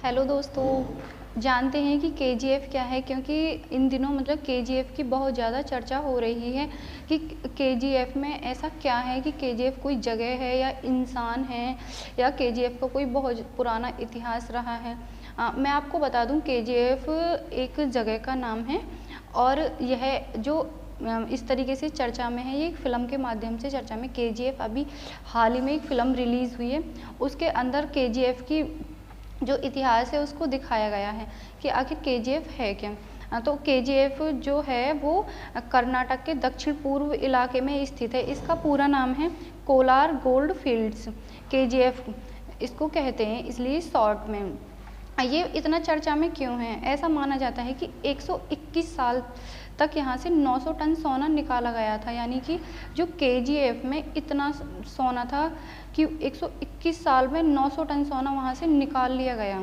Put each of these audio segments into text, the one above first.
Hello दोस्तों, जानते हैं कि केजीएफ क्या है? क्योंकि इन दिनों मतलब केजीएफ की बहुत ज़्यादा चर्चा हो रही है कि केजीएफ में ऐसा क्या है कि केजीएफ कोई जगह है या इंसान है या केजीएफ का कोई बहुत पुराना इतिहास रहा है। मैं आपको बता दूं, केजीएफ एक जगह का नाम है और यह जो इस तरीके से चर्चा में है, ये एक फ़िल्म के माध्यम से चर्चा में। केजीएफ अभी हाल ही में एक फ़िल्म रिलीज़ हुई है, उसके अंदर केजीएफ की जो इतिहास है उसको दिखाया गया है कि आखिर केजीएफ है क्या। तो केजीएफ जो है वो कर्नाटक के दक्षिण पूर्व इलाके में स्थित है। इसका पूरा नाम है कोलार गोल्ड फील्ड्स। केजीएफ इसको कहते हैं इसलिए शॉर्ट में। ये इतना चर्चा में क्यों है? ऐसा माना जाता है कि 121 साल तक यहाँ से 900 टन सोना निकाला गया था। यानी कि जो केजीएफ में इतना सोना था कि 121 साल में 900 टन सोना वहाँ से निकाल लिया गया।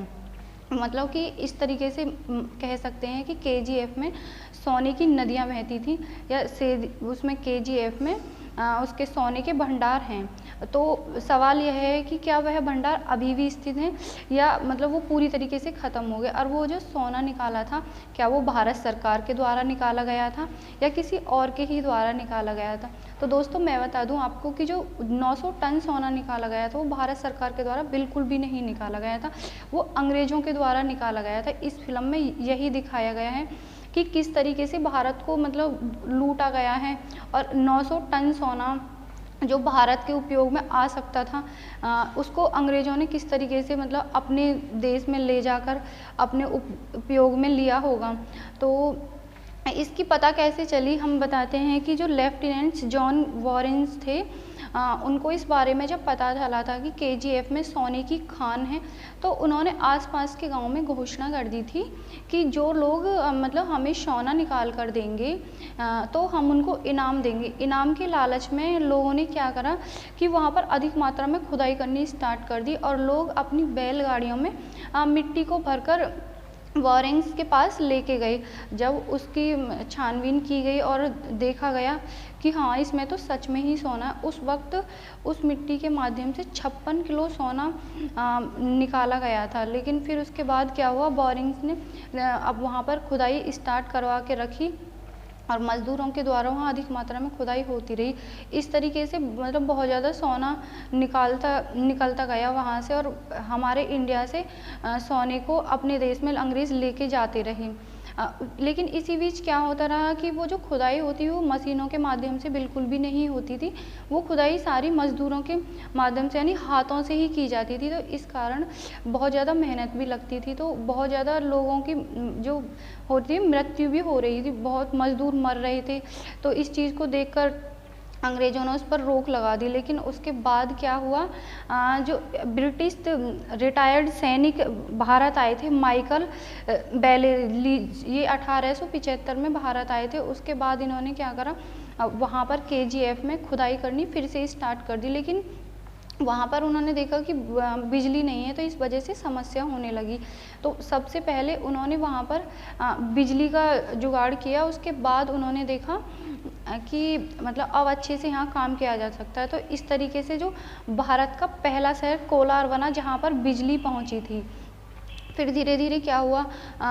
मतलब कि इस तरीके से कह सकते हैं कि केजीएफ में सोने की नदियाँ बहती थी, या से उसमें केजीएफ में उसके सोने के भंडार हैं। तो सवाल यह है कि क्या वह भंडार अभी भी स्थित हैं या मतलब वो पूरी तरीके से ख़त्म हो गए। और वो जो सोना निकाला था, क्या वो भारत सरकार के द्वारा निकाला गया था या किसी और के ही द्वारा निकाला गया था? तो दोस्तों, मैं बता दूं आपको कि जो 900 टन सोना निकाला गया था वो भारत सरकार के द्वारा बिल्कुल भी नहीं निकाला गया था, वो अंग्रेज़ों के द्वारा निकाला गया था। इस फिल्म में यही दिखाया गया है कि किस तरीके से भारत को मतलब लूटा गया है और 900 टन सोना जो भारत के उपयोग में आ सकता था, उसको अंग्रेज़ों ने किस तरीके से मतलब अपने देश में ले जाकर अपने उपयोग में लिया होगा। तो इसकी पता कैसे चली, हम बताते हैं कि जो लेफ्टिनेंट जॉन वॉरेंस थे, उनको इस बारे में जब पता चला था कि केजीएफ में सोने की खान है, तो उन्होंने आसपास के गांव में घोषणा कर दी थी कि जो लोग मतलब हमें सोना निकाल कर देंगे तो हम उनको इनाम देंगे। इनाम के लालच में लोगों ने क्या करा कि वहाँ पर अधिक मात्रा में खुदाई करनी स्टार्ट कर दी और लोग अपनी बैलगाड़ियों में मिट्टी को भरकर वॉरेंस के पास लेके गए। जब उसकी छानबीन की गई और देखा गया कि हाँ, इसमें तो सच में ही सोना है, उस वक्त उस मिट्टी के माध्यम से 56 किलो सोना निकाला गया था। लेकिन फिर उसके बाद क्या हुआ, वॉरेंस ने अब वहाँ पर खुदाई स्टार्ट करवा के रखी और मज़दूरों के द्वारा वहाँ अधिक मात्रा में खुदाई होती रही। इस तरीके से मतलब बहुत ज़्यादा सोना निकलता गया वहाँ से और हमारे इंडिया से सोने को अपने देश में अंग्रेज़ लेके जाते रहे। लेकिन इसी बीच क्या होता रहा कि वो जो खुदाई होती है वो मशीनों के माध्यम से बिल्कुल भी नहीं होती थी। वो खुदाई सारी मज़दूरों के माध्यम से यानी हाथों से ही की जाती थी। तो इस कारण बहुत ज़्यादा मेहनत भी लगती थी, तो बहुत ज़्यादा लोगों की जो होती है मृत्यु भी हो रही थी, बहुत मज़दूर मर रहे थे। तो इस चीज़ को देखकर अंग्रेज़ों ने उस पर रोक लगा दी। लेकिन उसके बाद क्या हुआ, जो ब्रिटिश रिटायर्ड सैनिक भारत आए थे, माइकल बेलेलीज, ये 1875 में भारत आए थे। उसके बाद इन्होंने क्या करा, वहाँ पर केजीएफ में खुदाई करनी फिर से स्टार्ट कर दी। लेकिन वहाँ पर उन्होंने देखा कि बिजली नहीं है, तो इस वजह से समस्या होने लगी। तो सबसे पहले उन्होंने वहाँ पर बिजली का जुगाड़ किया। उसके बाद उन्होंने देखा कि मतलब अब अच्छे से यहाँ काम किया जा सकता है। तो इस तरीके से जो भारत का पहला शहर कोलार बना, जहाँ पर बिजली पहुँची थी। फिर धीरे धीरे क्या हुआ,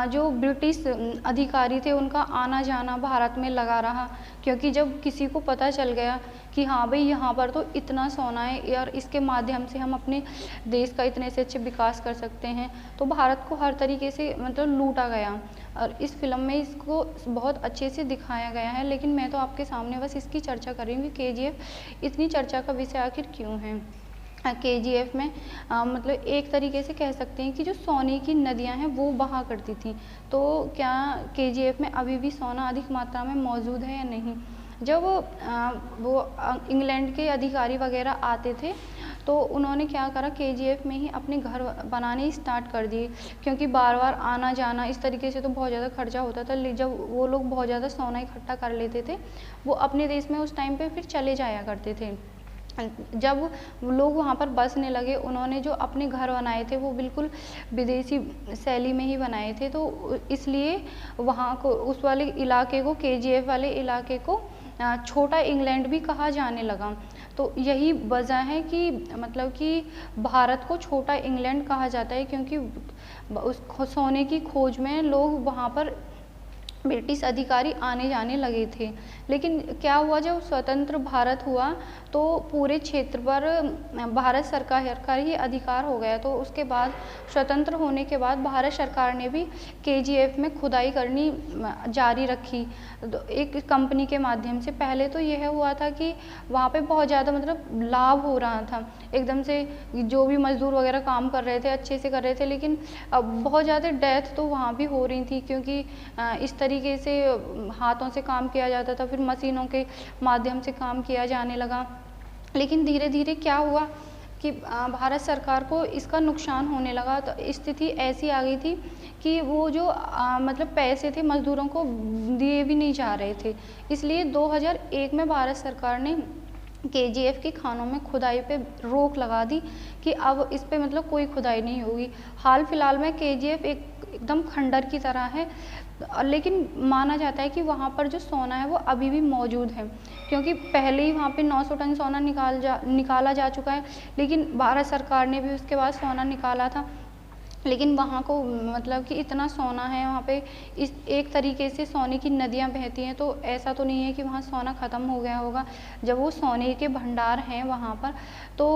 जो ब्रिटिश अधिकारी थे उनका आना जाना भारत में लगा रहा, क्योंकि जब किसी को पता चल गया कि हाँ भाई, यहाँ पर तो इतना सोना है और इसके माध्यम से हम अपने देश का इतने से अच्छे विकास कर सकते हैं, तो भारत को हर तरीके से मतलब लूटा गया। और इस फिल्म में इसको बहुत अच्छे से दिखाया गया है। लेकिन मैं तो आपके सामने बस इसकी चर्चा कर रही हूँ कि केजीएफ इतनी चर्चा का विषय आखिर क्यों है। केजीएफ में मतलब एक तरीके से कह सकते हैं कि जो सोने की नदियां हैं वो बहा करती थी। तो क्या केजीएफ में अभी भी सोना अधिक मात्रा में मौजूद है या नहीं? जब वो इंग्लैंड के अधिकारी वगैरह आते थे तो उन्होंने क्या करा, केजीएफ में ही अपने घर बनाने स्टार्ट कर दिए, क्योंकि बार बार आना जाना इस तरीके से तो बहुत ज़्यादा खर्चा होता था। जब वो लोग बहुत ज़्यादा सोना इकट्ठा कर लेते थे, वो अपने देश में उस टाइम पे फिर चले जाया करते थे। जब लोग वहाँ पर बसने लगे, उन्होंने जो अपने घर बनाए थे वो बिल्कुल विदेशी शैली में ही बनाए थे। तो इसलिए वहाँ को उस वाले इलाके को, केजीएफ वाले इलाके को छोटा इंग्लैंड भी कहा जाने लगा। तो यही वजह है कि मतलब कि भारत को छोटा इंग्लैंड कहा जाता है, क्योंकि उस सोने की खोज में लोग वहाँ पर ब्रिटिश अधिकारी आने जाने लगे थे। लेकिन क्या हुआ, जब स्वतंत्र भारत हुआ तो पूरे क्षेत्र पर भारत सरकार का ही अधिकार हो गया। तो उसके बाद स्वतंत्र होने के बाद भारत सरकार ने भी केजीएफ में खुदाई करनी जारी रखी, एक कंपनी के माध्यम से। पहले तो यह हुआ था कि वहाँ पे बहुत ज़्यादा मतलब लाभ हो रहा था, एकदम से जो भी मजदूर वगैरह काम कर रहे थे अच्छे से कर रहे थे, लेकिन अब बहुत ज़्यादा डेथ तो वहाँ भी हो रही थी, क्योंकि इस तरीके से हाथों से काम किया जाता था, फिर मशीनों के माध्यम से काम किया जाने लगा। लेकिन धीरे धीरे क्या हुआ कि भारत सरकार को इसका नुकसान होने लगा। तो स्थिति ऐसी आ गई थी कि वो जो मतलब पैसे थे मज़दूरों को दिए भी नहीं जा रहे थे। इसलिए 2001 में भारत सरकार ने केजीएफ की खानों में खुदाई पे रोक लगा दी कि अब इस पे मतलब कोई खुदाई नहीं होगी। हाल फिलहाल में केजीएफ एकदम खंडर की तरह है, लेकिन माना जाता है कि वहाँ पर जो सोना है वो अभी भी मौजूद है, क्योंकि पहले ही वहाँ पे 900 टन सोना निकाला जा चुका है। लेकिन भारत सरकार ने भी उसके बाद सोना निकाला था, लेकिन वहाँ को मतलब कि इतना सोना है वहाँ पे, इस एक तरीके से सोने की नदियाँ बहती हैं। तो ऐसा तो नहीं है कि वहाँ सोना ख़त्म हो गया होगा, जब वो सोने के भंडार हैं वहाँ पर। तो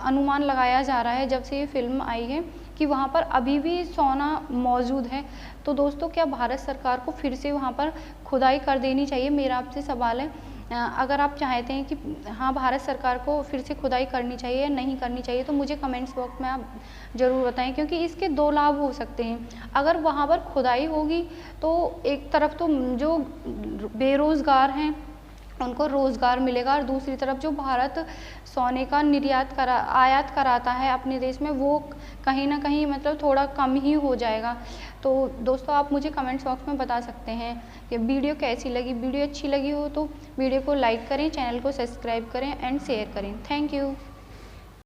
अनुमान लगाया जा रहा है जब से ये फिल्म आई है कि वहाँ पर अभी भी सोना मौजूद है। तो दोस्तों, क्या भारत सरकार को फिर से वहाँ पर खुदाई कर देनी चाहिए? मेरा आपसे सवाल है। अगर आप चाहते हैं कि हाँ, भारत सरकार को फिर से खुदाई करनी चाहिए या नहीं करनी चाहिए, तो मुझे कमेंट्स बॉक्स में आप ज़रूर बताएं, क्योंकि इसके दो लाभ हो सकते हैं। अगर वहाँ पर खुदाई होगी तो एक तरफ तो जो बेरोज़गार हैं उनको रोज़गार मिलेगा, और दूसरी तरफ जो भारत सोने का आयात कराता है अपने देश में, वो कहीं ना कहीं मतलब थोड़ा कम ही हो जाएगा। तो दोस्तों, आप मुझे कमेंट्स बॉक्स में बता सकते हैं कि वीडियो कैसी लगी। वीडियो अच्छी लगी हो तो वीडियो को लाइक करें, चैनल को सब्सक्राइब करें एंड शेयर करें। Thank you.